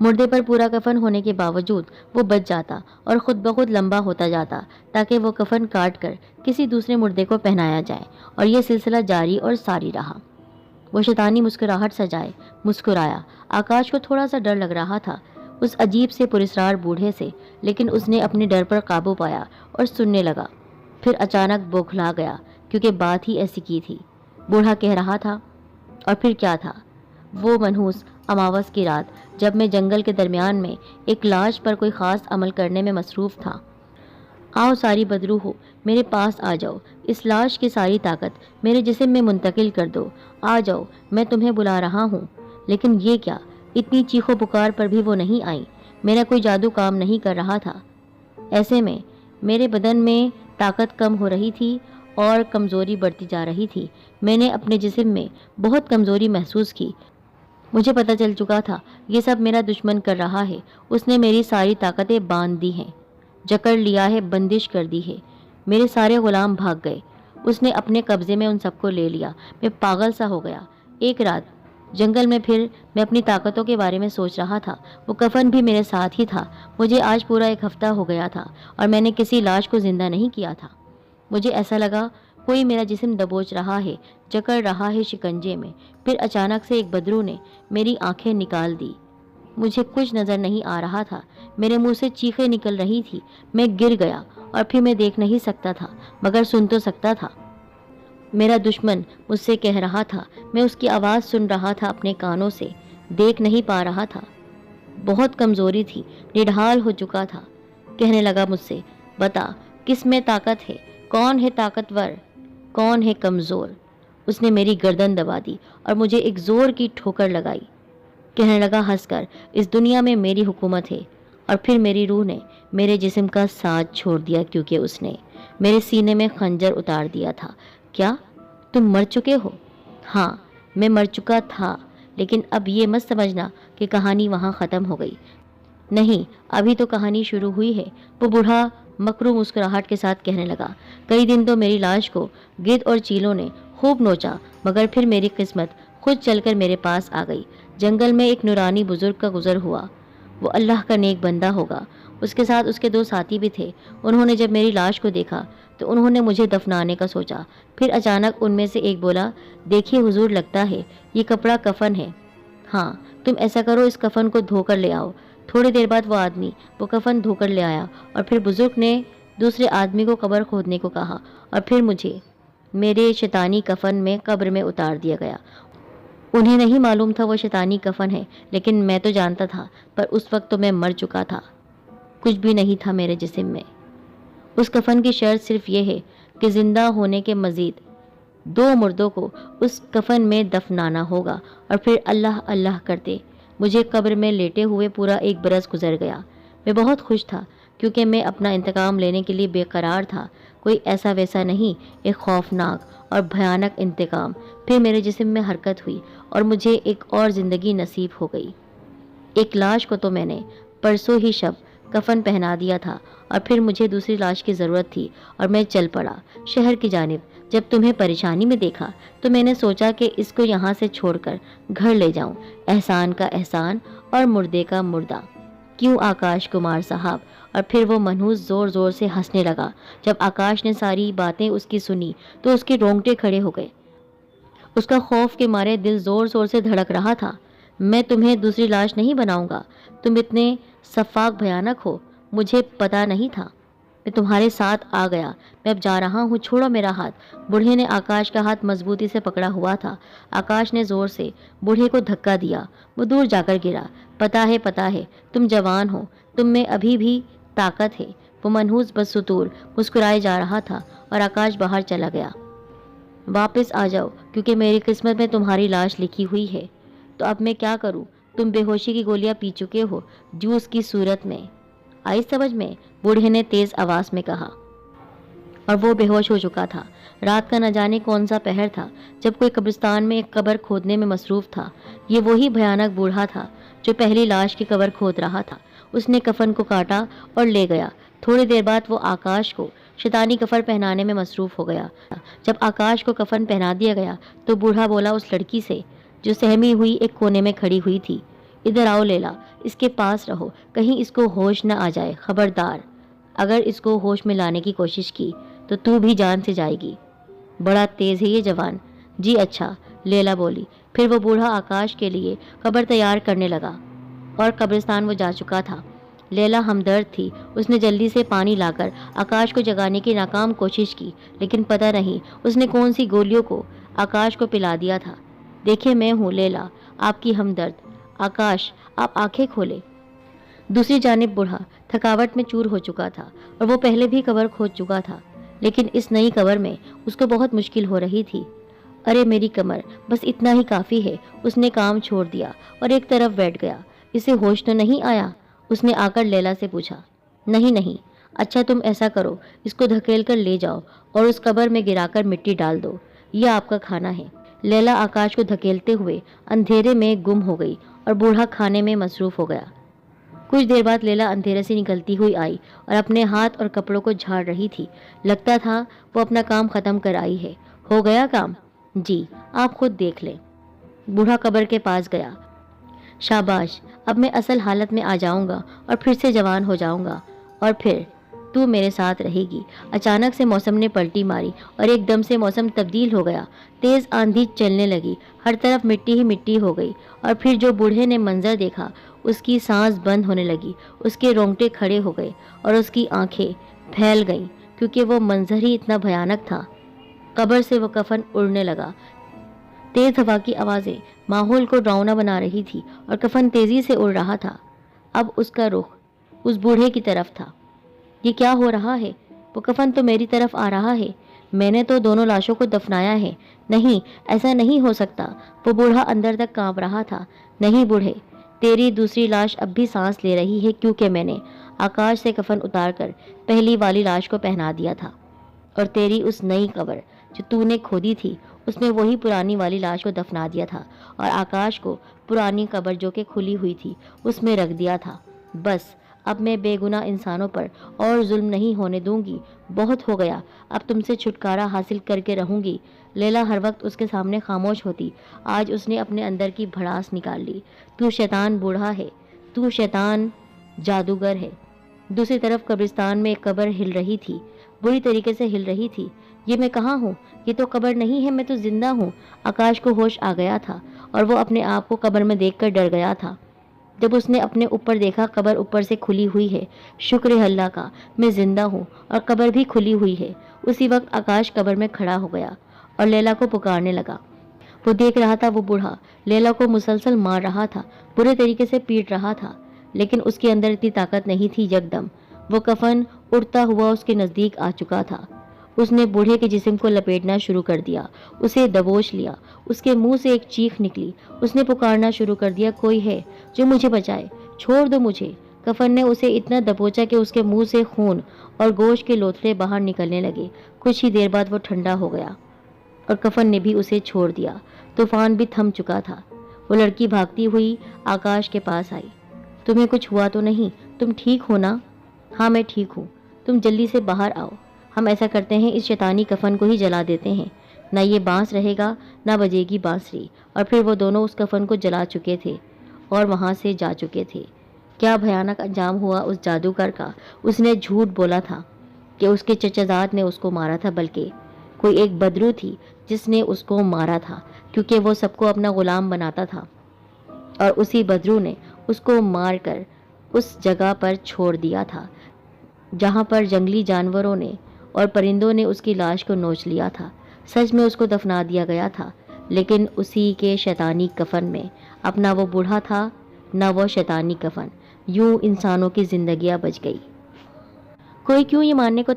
مردے پر پورا کفن ہونے کے باوجود وہ بچ جاتا اور خود بخود لمبا ہوتا جاتا تاکہ وہ کفن کاٹ کر کسی دوسرے مردے کو پہنایا جائے، اور یہ سلسلہ جاری اور ساری رہا۔ وہ شیطانی مسکراہٹ سجائے مسکرایا۔ آکاش کو تھوڑا سا ڈر لگ رہا تھا اس عجیب سے پراسرار بوڑھے سے، لیکن اس نے اپنے ڈر پر قابو پایا اور سننے لگا۔ پھر اچانک بوکھلا گیا کیونکہ بات ہی ایسی کی تھی۔ بوڑھا کہہ رہا تھا، اور پھر کیا تھا؟ وہ منحوس اماوس کی رات جب میں جنگل کے درمیان میں ایک لاش پر کوئی خاص عمل کرنے میں مصروف تھا۔ آؤ ساری بدرو ہو، میرے پاس آ جاؤ، اس لاش کی ساری طاقت میرے جسم میں منتقل کر دو، آ جاؤ، میں تمہیں بلا رہا ہوں۔ لیکن یہ کیا؟ اتنی چیخ و پکار پر بھی وہ نہیں آئی۔ میرا کوئی جادو کام نہیں کر رہا تھا۔ ایسے میں میرے بدن میں طاقت کم ہو رہی تھی اور کمزوری بڑھتی جا رہی تھی۔ میں نے اپنے جسم میں بہت کمزوری محسوس کی۔ مجھے پتہ چل چکا تھا یہ سب میرا دشمن کر رہا ہے۔ اس نے میری ساری طاقتیں باندھ دی ہیں، جکڑ لیا ہے، بندش کر دی ہے۔ میرے سارے غلام بھاگ گئے۔ اس نے اپنے قبضے میں ان سب کو لے لیا۔ میں پاگل سا ہو گیا۔ ایک رات جنگل میں پھر میں اپنی طاقتوں کے بارے میں سوچ رہا تھا۔ وہ کفن بھی میرے ساتھ ہی تھا۔ مجھے آج پورا ایک ہفتہ ہو گیا تھا اور میں نے کسی لاش کو زندہ نہیں کیا تھا۔ مجھے ایسا لگا کوئی میرا جسم دبوچ رہا ہے، جکڑ رہا ہے شکنجے میں۔ پھر اچانک سے ایک بدرو نے میری آنکھیں نکال دی۔ مجھے کچھ نظر نہیں آ رہا تھا۔ میرے منہ سے چیخیں نکل رہی تھی۔ میں گر گیا اور پھر میں دیکھ نہیں سکتا تھا مگر سن تو سکتا تھا۔ میرا دشمن مجھ سے کہہ رہا تھا۔ میں اس کی آواز سن رہا تھا اپنے کانوں سے، دیکھ نہیں پا رہا تھا۔ بہت کمزوری تھی، نڈھال ہو چکا تھا۔ کہنے لگا مجھ سے، بتا کس میں طاقت ہے، کون ہے طاقتور، کون ہے کمزور۔ اس نے میری گردن دبا دی اور مجھے ایک زور کی ٹھوکر لگائی۔ کہنے لگا ہنس کر، اس دنیا میں میری حکومت ہے۔ اور پھر میری روح نے میرے جسم کا ساتھ چھوڑ دیا کیونکہ اس نے میرے سینے میں خنجر اتار دیا تھا۔ کیا تم مر چکے ہو؟ ہاں میں مر چکا تھا، لیکن اب یہ مت سمجھنا کہ کہانی وہاں ختم ہو گئی۔ نہیں، ابھی تو کہانی شروع ہوئی ہے۔ وہ بوڑھا مکرو مسکراہٹ کے ساتھ کہنے لگا، کئی دن تو میری لاش کو گدھ اور چیلوں نے خوب نوچا، مگر پھر میری قسمت خود چل کر میرے پاس آ گئی۔ جنگل میں ایک نورانی بزرگ کا گزر ہوا۔ وہ اللہ کا نیک بندہ ہوگا۔ اس کے ساتھ اس کے 2 ساتھی بھی تھے۔ انہوں نے جب میری لاش کو دیکھا تو انہوں نے مجھے دفنانے کا سوچا۔ پھر اچانک ان میں سے ایک بولا، دیکھیے حضور، لگتا ہے یہ کپڑا کفن ہے۔ ہاں تم ایسا کرو، اس کفن کو دھو کر لے آؤ۔ تھوڑی دیر بعد وہ آدمی وہ کفن دھو کر لے آیا اور پھر بزرگ نے دوسرے آدمی کو قبر کھودنے کو کہا اور پھر مجھے میرے شیطانی کفن میں قبر میں اتار دیا گیا۔ انہیں نہیں معلوم تھا وہ شیطانی کفن ہے، لیکن میں تو جانتا تھا، پر اس وقت تو میں مر چکا تھا، کچھ بھی نہیں تھا میرے جسم میں۔ اس کفن کی شرط صرف یہ ہے کہ زندہ ہونے کے مزید 2 مردوں کو اس کفن میں دفنانا ہوگا۔ اور پھر اللہ اللہ کرتے مجھے قبر میں لیٹے ہوئے پورا 1 برس گزر گیا۔ میں بہت خوش تھا کیونکہ میں اپنا انتقام لینے کے لیے بے قرار تھا، کوئی ایسا ویسا نہیں، ایک خوفناک اور بھیانک انتقام۔ پھر میرے جسم میں حرکت ہوئی اور مجھے ایک اور زندگی نصیب ہو گئی۔ ایک لاش کو تو میں نے پرسوں ہی شب کفن پہنا دیا تھا اور پھر مجھے دوسری لاش کی ضرورت تھی اور میں چل پڑا شہر کی جانب۔ جب تمہیں پریشانی میں دیکھا تو میں نے سوچا کہ اس کو یہاں سے چھوڑ کر گھر لے جاؤں، احسان کا احسان اور مردے کا مردہ۔ کیوں آکاش کمار صاحب؟ اور پھر وہ منحوس زور زور سے ہنسنے لگا۔ جب آکاش نے ساری باتیں اس کی سنی تو اس کے رونگٹے کھڑے ہو گئے۔ اس کا خوف کے مارے دل زور زور سے دھڑک رہا تھا۔ میں تمہیں دوسری لاش نہیں بناؤں گا، تم اتنے سفاک بھیانک ہو، مجھے پتا نہیں تھا۔ میں تمہارے ساتھ آ گیا، میں اب جا رہا ہوں، چھوڑو میرا ہاتھ۔ بوڑھے نے آکاش کا ہاتھ مضبوطی سے پکڑا ہوا تھا۔ آکاش نے زور سے بوڑھے کو دھکا دیا، وہ دور جا کر گرا۔ پتا ہے، تم جوان ہو، تم میں ابھی بھی طاقت ہے۔ وہ منحوس بدستور مسکرائے جا رہا تھا اور آکاش باہر چلا گیا۔ واپس آ جاؤ کیونکہ میری قسمت میں تمہاری لاش لکھی ہوئی ہے۔ تو اب میں کیا کروں؟ تم بے ہوشی کی گولیاں پی چکے ہو، جوس کی صورت میں۔ آئی سمجھ میں؟ بوڑھے نے تیز آواز میں کہا، اور وہ بے ہوش ہو چکا تھا۔ رات کا نہ جانے کون سا پہر تھا جب کوئی قبرستان میں ایک قبر کھودنے میں مصروف تھا۔ یہ وہی بھیانک بوڑھا تھا جو پہلی لاش کی قبر کھود رہا تھا۔ اس نے کفن کو کاٹا اور لے گیا۔ تھوڑی دیر بعد وہ آکاش کو شیطانی کفن پہنانے میں مصروف ہو گیا۔ جب آکاش کو کفن پہنا دیا گیا تو بوڑھا بولا اس لڑکی سے جو سہمی ہوئی ایک کونے میں کھڑی ہوئی تھی، ادھر آؤ لیلا، اس کے پاس رہو، کہیں اس کو ہوش نہ آ جائے، خبردار، اگر اس کو ہوش میں لانے کی کوشش کی تو تو بھی جان سے جائے گی، بڑا تیز ہے یہ جوان۔ جی اچھا، لیلا بولی۔ پھر وہ بوڑھا آکاش کے لیے قبر تیار کرنے لگا اور قبرستان وہ جا چکا تھا۔ لیلا ہمدرد تھی، اس نے جلدی سے پانی لا کر آکاش کو جگانے کی ناکام کوشش کی، لیکن پتہ نہیں اس نے کون سی گولیوں کو آکاش کو پلا دیا تھا۔ دیکھیں میں ہوں لیلا، آپ کی ہمدرد، آکاش آپ آنکھیں کھولے۔ دوسری جانب بوڑھا تھکاوٹ میں چور ہو چکا تھا اور وہ پہلے بھی قبر کھود چکا تھا، لیکن اس نئی قبر میں اس کو بہت مشکل ہو رہی تھی۔ ارے میری کمر، بس اتنا ہی کافی ہے۔ اس نے کام چھوڑ دیا اور ایک طرف بیٹھ گیا۔ اسے ہوش تو نہیں آیا؟ اس نے آ کر لیلا سے پوچھا۔ نہیں نہیں۔ اچھا تم ایسا کرو، اس کو دھکیل کر لے جاؤ اور اس قبر میں گرا کر مٹی ڈال دو، یہ آپ کا کھانا ہے۔ لیلا آکاش کو دھکیلتے ہوئے اندھیرے میں گم ہو گئی اور بوڑھا کھانے میں مصروف ہو گیا۔ کچھ دیر بعد لیلا اندھیرے سے نکلتی ہوئی آئی اور اپنے ہاتھ اور کپڑوں کو جھاڑ رہی تھی۔ لگتا تھا وہ اپنا کام ختم کر آئی ہے۔ ہو گیا کام؟ جی، آپ خود دیکھ لیں۔ بوڑھا قبر کے پاس گیا۔ شاباش، اب میں اصل حالت میں آ جاؤں گا اور پھر سے جوان ہو جاؤں گا، اور پھر تو میرے ساتھ رہے گی۔ اچانک سے موسم نے پلٹی ماری اور ایک دم سے موسم تبدیل ہو گیا۔ تیز آندھی چلنے لگی، ہر طرف مٹی ہی مٹی ہو گئی، اور پھر جو بوڑھے نے منظر دیکھا، اس کی سانس بند ہونے لگی، اس کے رونگٹے کھڑے ہو گئے اور اس کی آنکھیں پھیل گئیں، کیونکہ وہ منظر ہی اتنا بھیانک تھا۔ قبر سے وہ کفن اڑنے لگا۔ تیز ہوا کی آوازیں ماحول کو ڈراؤنا بنا رہی تھی اور کفن تیزی سے اڑ رہا تھا۔ اب اس کا رخ اس بوڑھے کی طرف تھا۔ یہ کیا ہو رہا ہے؟ وہ کفن تو میری طرف آ رہا ہے، میں نے تو دونوں لاشوں کو دفنایا ہے۔ نہیں، ایسا نہیں ہو سکتا۔ وہ بوڑھا اندر تک کانپ رہا تھا۔ نہیں بوڑھے، تیری دوسری لاش اب بھی سانس لے رہی ہے، کیونکہ میں نے آکاش سے کفن اتار کر پہلی والی لاش کو پہنا دیا تھا، اور تیری اس نئی قبر جو تو نے کھودی تھی، اس میں وہی پرانی والی لاش کو دفنا دیا تھا، اور آکاش کو پرانی قبر جو کہ کھلی ہوئی تھی اس میں رکھ دیا تھا۔ بس اب میں بے گناہ انسانوں پر اور ظلم نہیں ہونے دوں گی۔ بہت ہو گیا، اب تم سے چھٹکارا حاصل کر کے رہوں گی۔ لیلا ہر وقت اس کے سامنے خاموش ہوتی، آج اس نے اپنے اندر کی بھڑاس نکال لی۔ تو شیطان بوڑھا ہے، تو شیطان جادوگر ہے۔ دوسری طرف قبرستان میں ایک قبر ہل رہی تھی، بری طریقے سے ہل رہی تھی۔ یہ میں کہاں ہوں؟ یہ تو قبر نہیں ہے، میں تو زندہ ہوں۔ آکاش کو ہوش آ گیا تھا اور وہ اپنے آپ کو قبر میں دیکھ کر ڈر گیا تھا۔ جب اس نے اپنے اوپر دیکھا، قبر اوپر سے کھلی ہوئی ہے۔ شکر ہے اللہ کا، میں زندہ ہوں اور قبر بھی کھلی ہوئی ہے۔ اسی وقت آکاش قبر میں کھڑا ہو گیا اور لیلا کو پکارنے لگا۔ وہ دیکھ رہا تھا وہ بوڑھا لیلا کو مسلسل مار رہا تھا، برے طریقے سے پیٹ رہا تھا، لیکن اس کے اندر اتنی طاقت نہیں تھی۔ یکدم وہ کفن اڑتا ہوا اس کے نزدیک آ چکا تھا۔ اس نے بوڑھے کے جسم کو لپیٹنا شروع کر دیا، اسے دبوچ لیا۔ اس کے منہ سے ایک چیخ نکلی، اس نے پکارنا شروع کر دیا، کوئی ہے جو مجھے بچائے، چھوڑ دو مجھے۔ کفن نے اسے اتنا دبوچا کہ اس کے منہ سے خون اور گوشت کے لوتھڑے باہر نکلنے لگے۔ کچھ ہی دیر بعد وہ ٹھنڈا ہو گیا اور کفن نے بھی اسے چھوڑ دیا۔ طوفان بھی تھم چکا تھا۔ وہ لڑکی بھاگتی ہوئی آکاش کے پاس آئی۔ تمہیں کچھ ہوا تو نہیں؟ تم ٹھیک ہو نا؟ ہاں میں ٹھیک ہوں، تم جلدی سے باہر آؤ۔ ہم ایسا کرتے ہیں، اس شیطانی کفن کو ہی جلا دیتے ہیں، نہ یہ بانس رہے گا نہ بجے گی بانسری۔ اور پھر وہ دونوں اس کفن کو جلا چکے تھے اور وہاں سے جا چکے تھے۔ کیا بھیانک انجام ہوا اس جادوگر کا۔ اس نے جھوٹ بولا تھا کہ اس کے چچا زاد نے اس کو مارا تھا، بلکہ کوئی ایک بدرو تھی جس نے اس کو مارا تھا، کیونکہ وہ سب کو اپنا غلام بناتا تھا، اور اسی بدرو نے اس کو مار کر اس جگہ پر چھوڑ دیا تھا جہاں پر جنگلی جانوروں نے اور پرندوں نے اس کی لاش کو نوچ لیا تھا۔ سچ میں اس کو دفنا دیا گیا تھا، لیکن اسی کے شیطانی کفن میں۔ اب نہ وہ بوڑھا تھا نہ وہ شیطانی کفن، یوں انسانوں کی زندگیاں بچ گئی۔ کوئی کیوں یہ ماننے کو